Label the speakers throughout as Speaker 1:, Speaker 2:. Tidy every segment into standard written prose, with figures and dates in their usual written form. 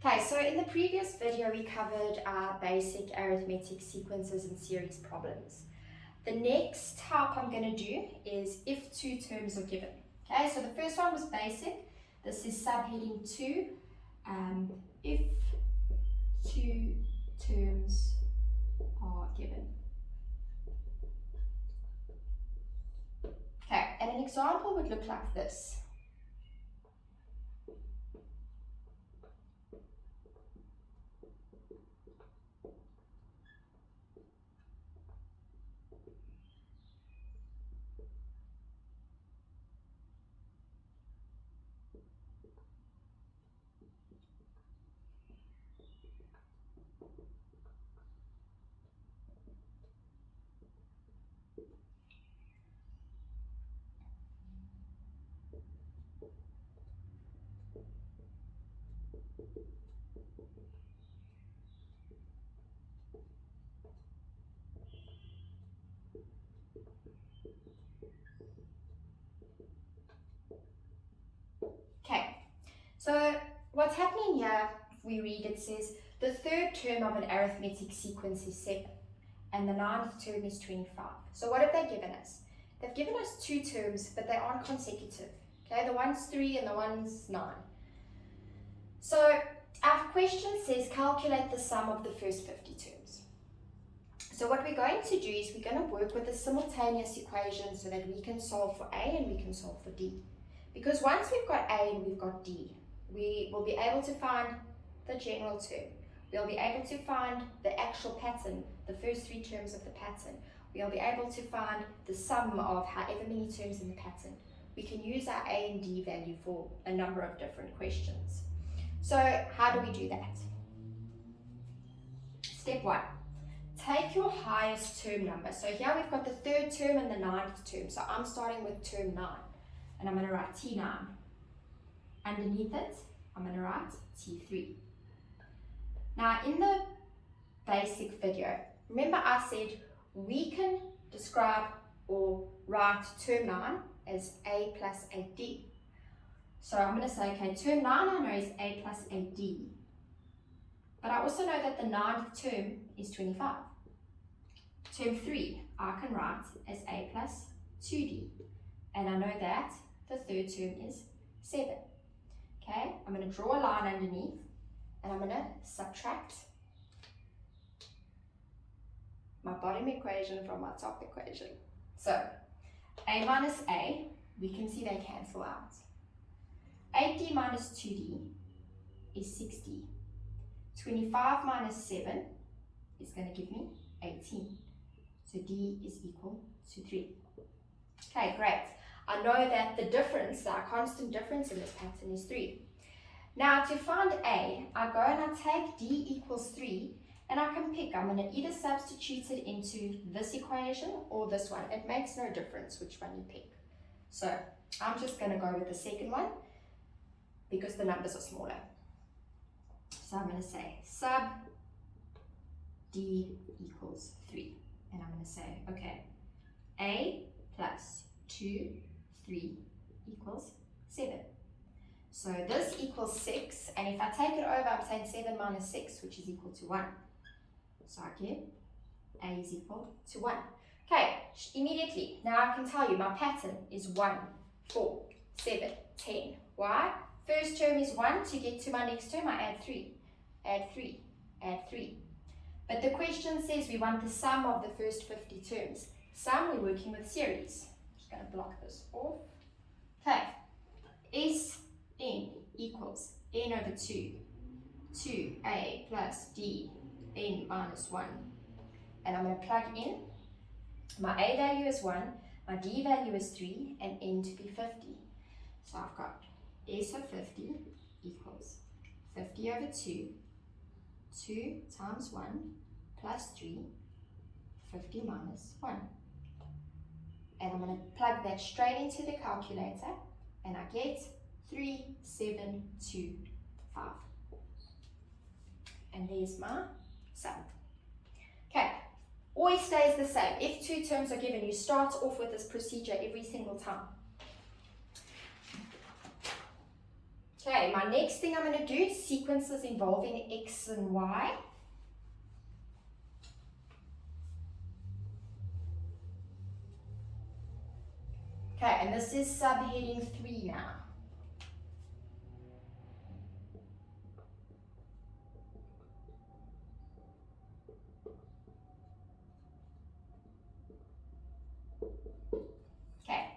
Speaker 1: Okay, so in the previous video we covered our basic arithmetic sequences and series problems. The next type I'm going to do is if two terms are given. Okay, so the first one was basic. This is subheading 2. If two terms are given. Okay, and an example would look like this. Okay, so what's happening here, if we read, it says the third term of an arithmetic sequence is 7 and the ninth term is 25. So what have they given us? They've given us two terms, but they aren't consecutive. Okay, the one's 3 and the one's 9. So our question says calculate the sum of the first 50 terms. So what we're going to do is we're going to work with a simultaneous equation so that we can solve for A and we can solve for D. Because once we've got A and we've got D, we will be able to find the general term. We'll be able to find the actual pattern, the first 3 terms of the pattern. We'll be able to find the sum of however many terms in the pattern. We can use our A and D value for a number of different questions. So how do we do that? Step 1. Take your highest term number. So here we've got the third term and the ninth term. So I'm starting with term 9. And I'm going to write T9. Underneath it, I'm going to write T3. Now in the basic video, remember I said we can describe or write term 9 as A plus 8D. So I'm going to say, okay, term 9 I know is A plus 8D. But I also know that the ninth term is 25. Term 3 I can write as A plus 2D. And I know that the third term is 7. Okay, I'm going to draw a line underneath and I'm going to subtract my bottom equation from my top equation. So A minus A, we can see they cancel out. 8D minus 2D is 6D. 25 minus 7 is going to give me 18. So D is equal to 3. Okay, great. I know that the difference, our constant difference in this pattern is 3. Now to find A, I go and I take D equals 3 and I can pick. I'm going to either substitute it into this equation or this one. It makes no difference which one you pick. So I'm just going to go with the second one because the numbers are smaller. So I'm going to say sub D equals 3. And I'm going to say, okay, A plus 2, 3 equals 7. So this equals 6, and if I take it over, I'm saying 7 minus 6, which is equal to 1. So I get A is equal to 1. Okay, immediately, now I can tell you my pattern is 1, 4, 7, 10. Why? First term is 1. To get to my next term, I add 3, add 3, add 3. But the question says we want the sum of the first 50 terms. Sum, we're working with series. I'm just going to block this off. Okay, Sn equals n over 2, 2a plus d, n minus 1. And I'm going to plug in. My a value is 1, my d value is 3, and n to be 50. So I've got S of 50 equals 50 over 2, 2 times 1 plus 3, 50 minus 1. And I'm going to plug that straight into the calculator and I get 3725. And there's my sum. Okay, always stays the same. If two terms are given, you start off with this procedure every single time. Okay, my next thing I'm going to do is sequences involving x and y. Okay, and this is subheading 3 now. Okay.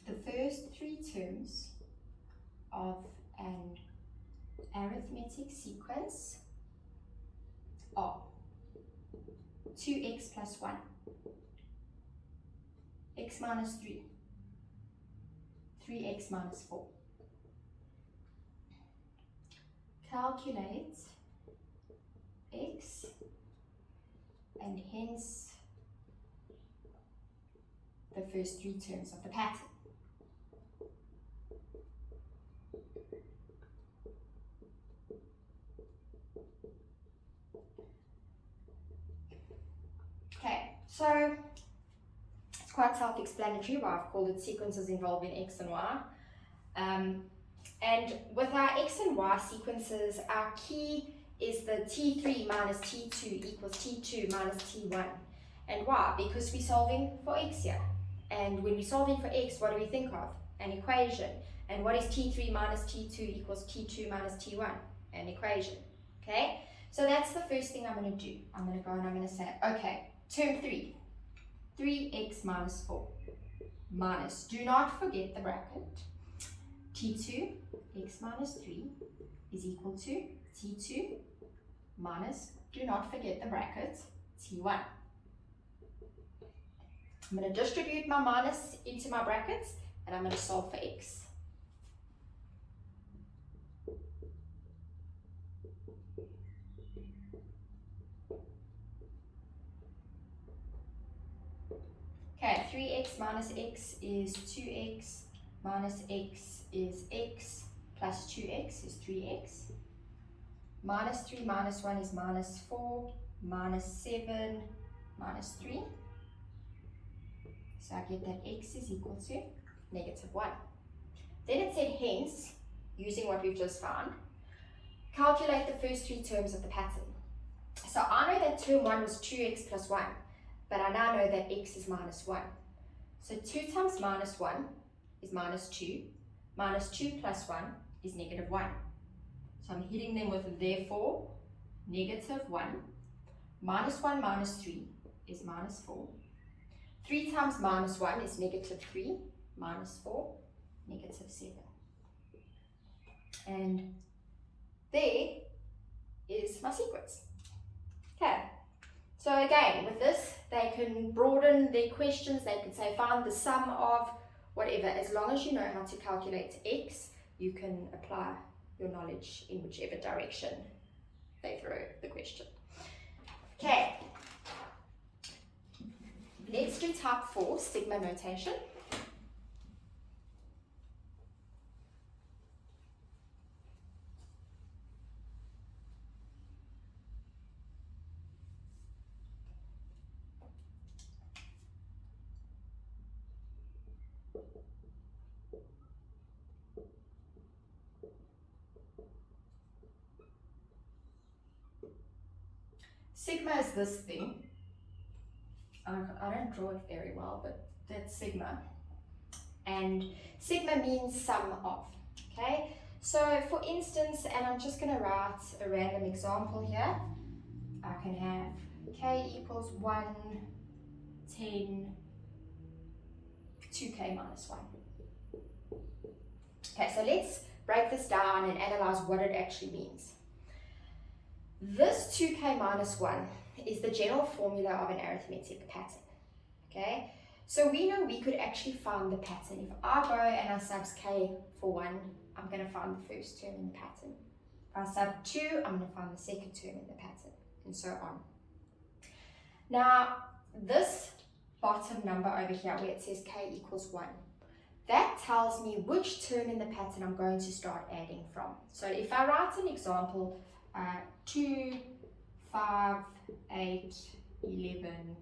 Speaker 1: The first 3 terms of an arithmetic sequence are 2x plus 1, x minus 3, 3x minus 4. Calculate x and hence the first 3 terms of the pattern. Okay, so it's quite self-explanatory why I've called it sequences involving x and y. And with our x and y sequences, our key is the t3 minus t2 equals t2 minus t1. And why? Because we're solving for x here. And when we're solving for x, what do we think of? An equation. And what is t3 minus t2 equals t2 minus t1? An equation. Okay? So that's the first thing I'm going to do. I'm going to go and I'm going to say, okay, term 3. 3x minus 4 minus, do not forget the bracket, t2 x minus 3 is equal to t2 minus, do not forget the bracket, t1. I'm going to distribute my minus into my brackets and I'm going to solve for x. Okay, 3x minus x is 2x, minus x is x, plus 2x is 3x. Minus 3 minus 1 is minus 4, minus 7, minus 3. So I get that x is equal to negative 1. Then it said hence, using what we've just found, calculate the first 3 terms of the pattern. So I know that term 1 was 2x plus 1, but I now know that x is minus 1. So 2 times minus 1 is minus 2, minus 2 plus 1 is negative 1. So I'm hitting them with therefore, negative 1, minus 1 minus 3 is minus 4. 3 times minus 1 is negative 3, minus 4, negative 7. And there is my sequence. Okay, so again, with this, they can broaden their questions. They can say, find the sum of whatever. As long as you know how to calculate x, you can apply your knowledge in whichever direction they throw the question. Okay, let's do type 4, sigma notation. Sigma is this thing. I don't draw it very well, but that's sigma. And sigma means sum of. Okay, so for instance, and I'm just going to write a random example here. I can have k equals 1, 10, 2k minus 1. Okay, so let's break this down and analyze what it actually means. This 2k minus 1 is the general formula of an arithmetic pattern. Okay, so we know we could actually find the pattern. If I go and I subs k for 1, I'm going to find the first term in the pattern. If I sub 2, I'm going to find the second term in the pattern, and so on. Now, this bottom number over here where it says k equals 1, that tells me which term in the pattern I'm going to start adding from. So if I write an example, 2, 5, 8, 11,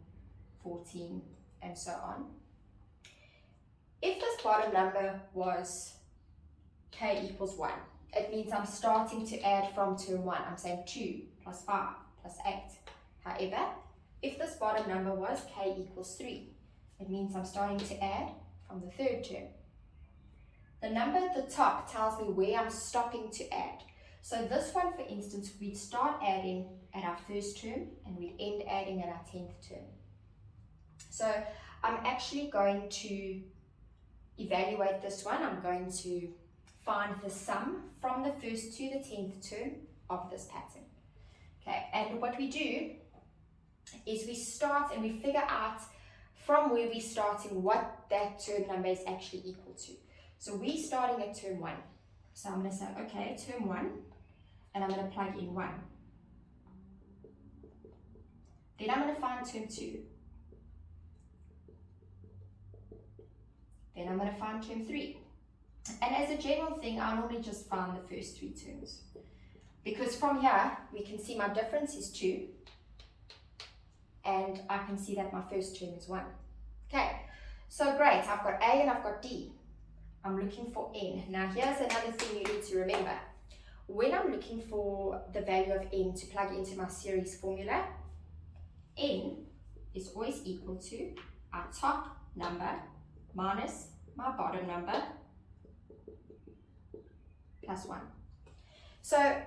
Speaker 1: 14, and so on. If this bottom number was k equals 1, it means I'm starting to add from term 1. I'm saying 2 plus 5 plus 8. However, if this bottom number was k equals 3, it means I'm starting to add from the third term. The number at the top tells me where I'm stopping to add. So this one, for instance, we'd start adding at our first term and we'd end adding at our 10th term. So I'm actually going to evaluate this one. I'm going to find the sum from the first to the 10th term of this pattern. Okay, and what we do is we start and we figure out from where we're starting what that term number is actually equal to. So we're starting at term 1. So I'm going to say, okay, term 1, and I'm going to plug in 1. Then I'm going to find term 2. Then I'm going to find term 3. And as a general thing, I normally just find the first 3 terms. Because from here, we can see my difference is 2. And I can see that my first term is 1. Okay, so great, I've got A and I've got D. I'm looking for N. Now here's another thing you need to remember. When I'm looking for the value of N to plug into my series formula, N is always equal to our top number minus my bottom number plus 1. So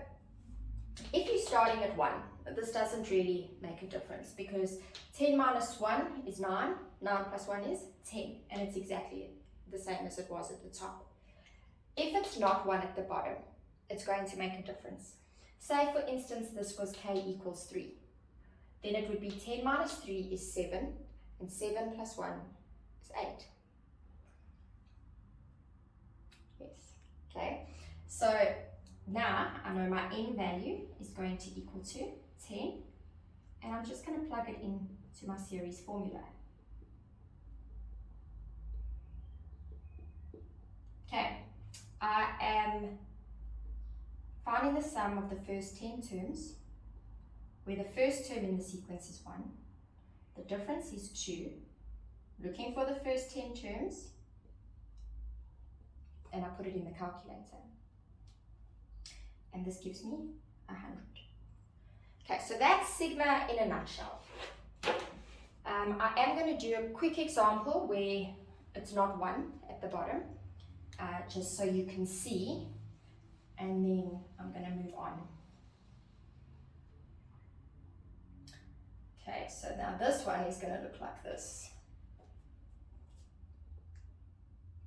Speaker 1: if you're starting at 1, this doesn't really make a difference because 10 minus 1 is 9, 9 plus 1 is 10, and it's exactly the same as it was at the top. If it's not 1 at the bottom, it's going to make a difference. Say for instance this was k equals 3, then it would be 10 minus 3 is 7, and 7 plus 1 is 8. Yes, okay, so now I know my n value is going to equal to 10, and I'm just going to plug it into my series formula. Okay, I am finding the sum of the first 10 terms, where the first term in the sequence is 1, the difference is 2, looking for the first 10 terms, and I put it in the calculator. And this gives me 100. Okay, so that's sigma in a nutshell. I am going to do a quick example where it's not 1 at the bottom, just so you can see, and then I'm going to move on. Okay, so now this one is going to look like this.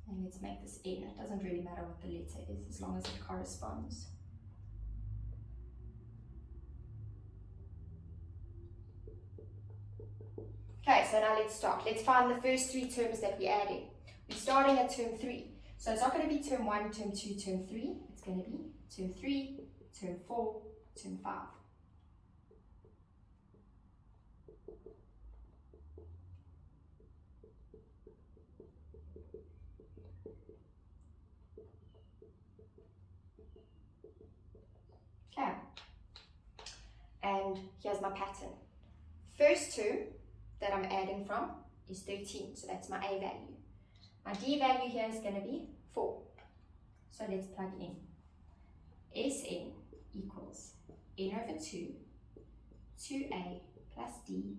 Speaker 1: And let's make this n. It doesn't really matter what the letter is as long as it corresponds. Okay, so now let's start. Let's find the first 3 terms that we're adding. We're starting at term 3. So it's not going to be term 1, term 2, term 3. It's going to be term 3, term 4, term 5. Okay. And here's my pattern. First term that I'm adding from is 13, so that's my A value. My D value here is going to be 4. So let's plug in. Sn equals n over 2, 2a plus d,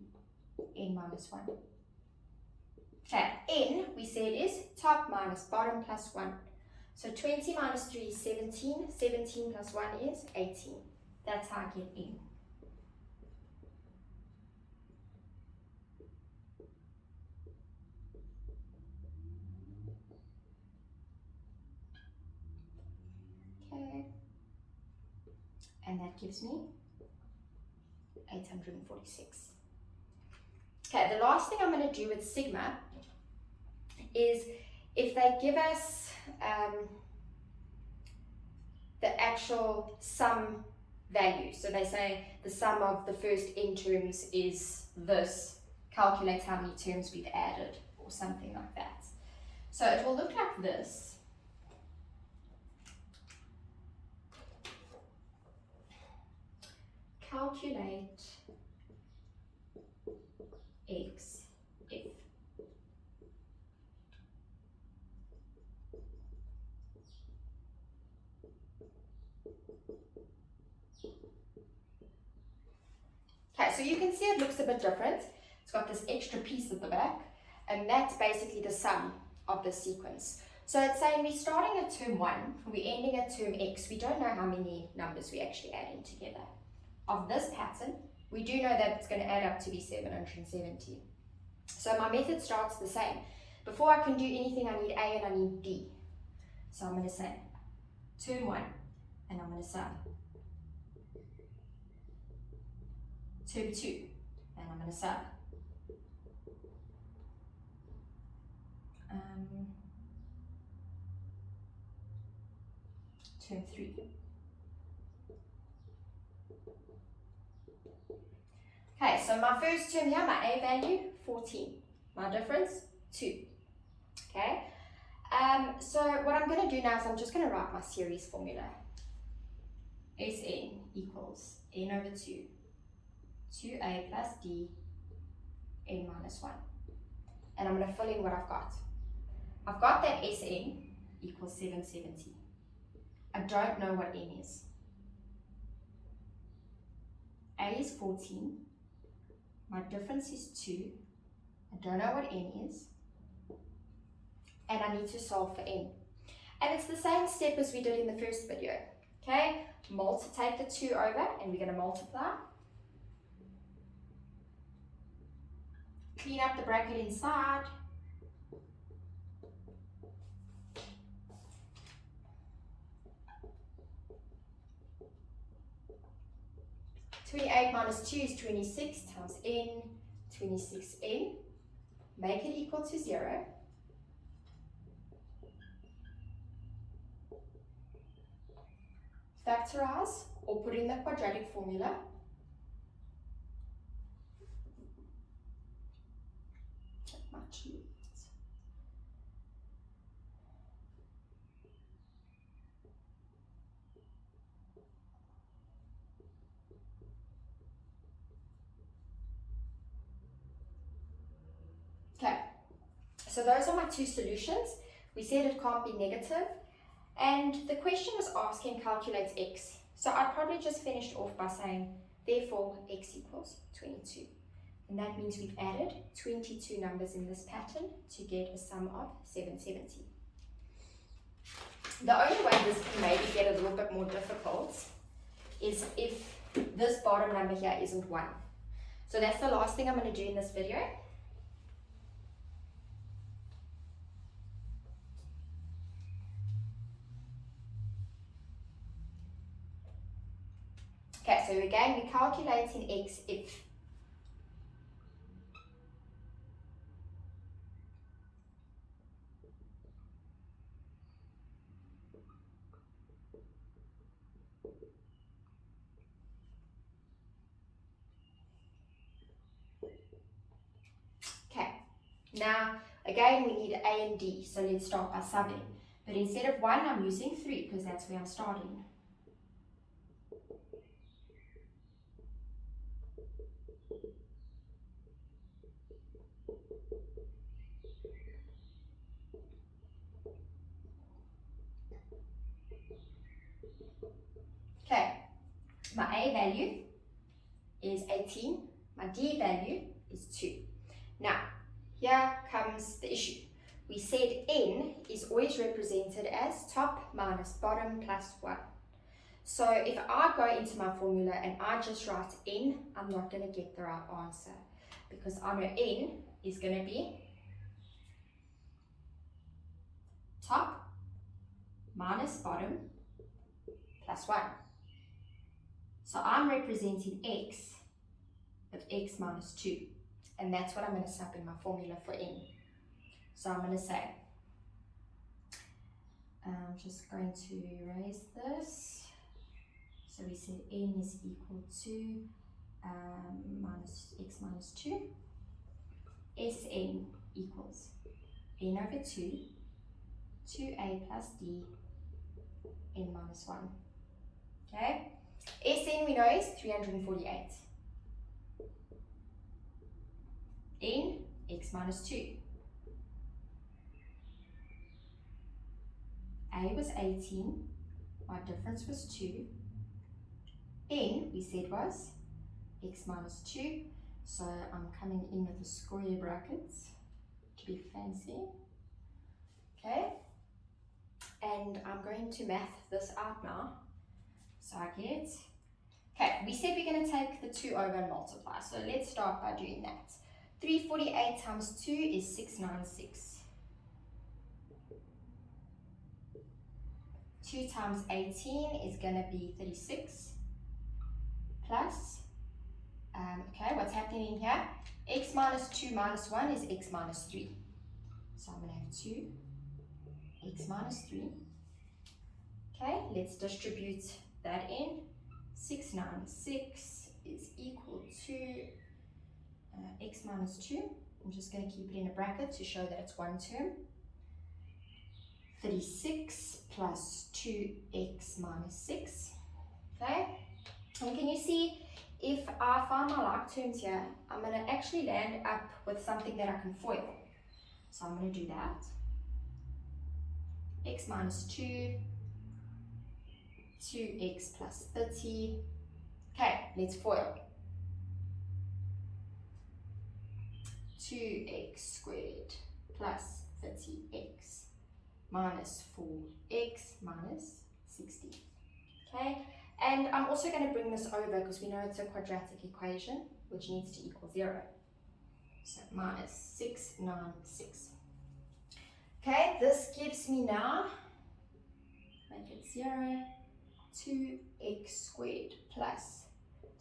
Speaker 1: n minus 1. Okay, n we said is top minus bottom plus 1. So 20 minus 3 is 17, 17 plus 1 is 18. That's how I get n. Okay, and that gives me 846. Okay, the last thing I'm going to do with sigma is if they give us the actual sum value, so they say the sum of the first n terms is this, calculate how many terms we've added or something like that. So it will look like this. calculate x if. Okay, so you can see it looks a bit different. It's got this extra piece at the back, and that's basically the sum of the sequence. So it's saying we're starting at term 1, we're ending at term x. We don't know how many numbers we're actually adding together. Of this pattern, we do know that it's going to add up to be 770. So my method starts the same. Before I can do anything, I need A and I need B. So I'm going to say term 1, and I'm going to sum term 2, and I'm going to sum term 3. Okay, so my first term here, my A value, 14. My difference, 2. Okay, so what I'm going to do now is I'm just going to write my series formula. Sn equals n over 2, 2a plus d, n minus 1. And I'm going to fill in what I've got. I've got that Sn equals 770. I don't know what n is. A is 14. My difference is 2. I don't know what n is. And I need to solve for n. And it's the same step as we did in the first video. Okay, take the 2 over and we're going to multiply. Clean up the bracket inside. (28 minus 2 is 26 times n, 26n. Make it equal to 0. Factorize or put in the quadratic formula. Much used. Okay, so those are my two solutions. We said it can't be negative, and the question was asking calculate x. So I probably just finished off by saying, therefore, x equals 22. And that means we've added 22 numbers in this pattern to get a sum of 770. The only way this can maybe get a little bit more difficult is if this bottom number here isn't 1. So that's the last thing I'm going to do in this video. Okay, so again, we're calculating x if. Okay, now again, we need A and D, so let's start by subbing. But instead of 1, I'm using 3 because that's where I'm starting. Okay, my A value is 18, my D value is 2. Now, here comes the issue. We said n is always represented as top minus bottom plus 1. So if I go into my formula and I just write n, I'm not going to get the right answer because I know n is going to be top minus bottom plus 1. So I'm representing x with x minus 2. And that's what I'm going to sub in my formula for n. So I'm going to say, I'm just going to erase this. So we said n is equal to minus x minus 2. Sn equals n over 2, 2a plus d, n minus 1. Okay? Sn we know is 348. N, x minus 2. A was 18, my difference was 2. N, we said was x minus 2, so I'm coming in with the square brackets to be fancy. Okay, and I'm going to math this out now. So I get, okay, we said we're going to take the 2 over and multiply, so let's start by doing that. 348 times 2 is 696. 2 times 18 is going to be 36, plus, okay, what's happening in here? X minus 2 minus 1 is x minus 3. So I'm going to have 2, x minus 3. Okay, let's distribute that in. 696 is equal to x minus 2. I'm just going to keep it in a bracket to show that it's one term. 36 plus 2x minus 6. Okay, and can you see if I find my like terms here, I'm going to actually land up with something that I can FOIL. So I'm going to do that. X minus 2, 2x plus 30. Okay, let's FOIL. 2x squared plus 30x minus 4x minus 60. Okay, and I'm also going to bring this over because we know it's a quadratic equation which needs to equal 0. So minus 696. Okay, this gives me now, make it 0, 2x squared plus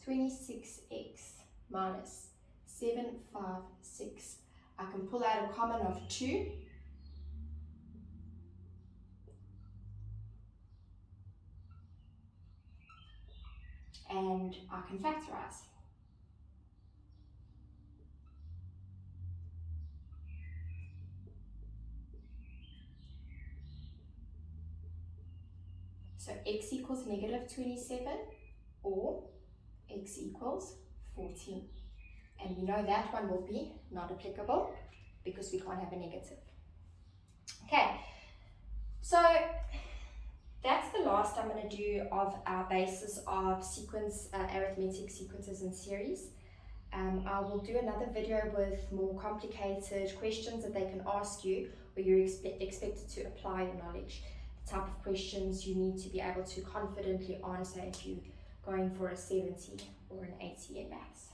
Speaker 1: 26x minus 756. I can pull out a common of 2. And I can factorize. So x equals negative 27 or x equals 14. And we know that one will be not applicable because we can't have a negative. Okay, so that's the last I'm going to do of our basis of arithmetic sequences and series. I will do another video with more complicated questions that they can ask you where you're expected to apply your knowledge. The type of questions you need to be able to confidently answer if you're going for a 70 or an 80 in maths.